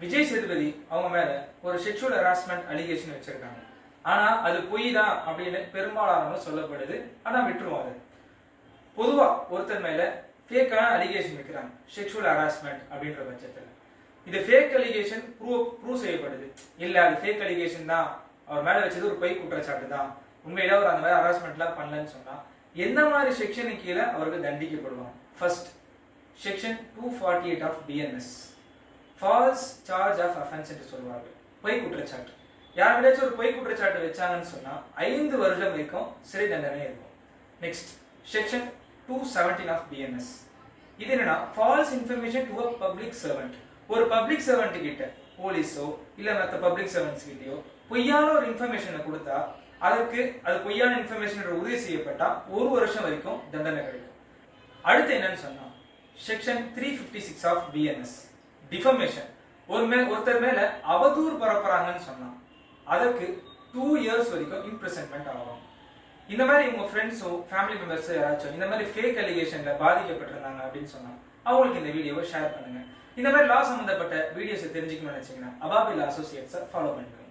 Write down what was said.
விஜய் சேதுபதி அவங்க மேல ஒரு செக்ஷுவல் ஹராஸ்மெண்ட் அலிகேஷன் வச்சிருக்காங்க. ஆனா அது பொய் தான் அப்படின்னு பெரும்பாலானவங்க சொல்லப்படுது. ஆனா விட்டுருவோம். அது பொதுவா ஒருத்தர் மேல ஃபேக்கான அலிகேஷன் வைக்கிறாங்க செக்ஷுவல் ஹராஸ்மெண்ட் அப்படின்ற பட்சத்துல இது ஃபேக் அலிகேஷன் ப்ரூவ் செய்யப்படுது. இல்ல அது ஃபேக் அலிகேஷன் தான், அவர் மேல வச்சது ஒரு பொய் குற்றச்சாட்டு தான், உண்மையில அவர் அந்த மாதிரி ஹராஸ்மெண்ட்லாம் பண்ணலன்னு சொன்னா எந்த மாதிரி செக்ஷனுக்கு கீழே அவர்கள் தண்டிக்கப்படுவாங்க? First section 248 of BNS, false charge of offence என்று சொல்வார்கள். பொய் குற்றச்சாட்டு. யாருக்கிட்டாச்சும் ஒரு பொய் குற்றச்சாட்டு வச்சாங்கன்னு சொன்னா 5 வருடம் வரைக்கும் சிறை தண்டனை இருக்கும். Next section 217 of BNS. இது என்னன்னா false information to a public servant. ஒரு பப்ளிக் சர்வெண்ட் கிட்ட, போலீஸோ இல்ல மற்ற பப்ளிக் சர்வெண்ட்ஸ் கிட்டயோ பொய்யான ஒரு இன்ஃபர்மேஷனை கொடுத்தா அதற்கு அது பொய்யான இன்ஃபர்மேஷன் உறுதி செய்யப்பட்டா 1 வருஷம் வரைக்கும் தண்டனை கிடைக்கும். அடுத்து என்னன்னு சொன்னா செக்ஷன் 356 ஆஃப் பிஎன்எஸ், டிஃபமேஷன். ஒருத்தர் மேல அவதூறு பரப்புறாங்கன்னு சொன்னா அதற்கு 2 இயர்ஸ் வரைக்கும் இம்ப்ரிசன்மெண்ட் ஆகும். இந்த மாதிரி உங்க ஃப்ரெண்ட்ஸோ ஃபேமிலி மெம்பர்ஸோ யாராச்சும் இந்த மாதிரி ஃபேக் அலிகேஷன்ல பாதிக்கப்பட்டிருந்தாங்க அப்படின்னு சொன்னா அவங்களுக்கு இந்த வீடியோவை ஷேர் பண்ணுங்க. இந்த மாதிரி லா சம்பந்தப்பட்ட வீடியோஸை தெரிஞ்சுக்கணும்னு நினைச்சீங்கன்னா அபாபில் அசோசியேட்ஸை ஃபாலோ பண்ணிக்கோங்க.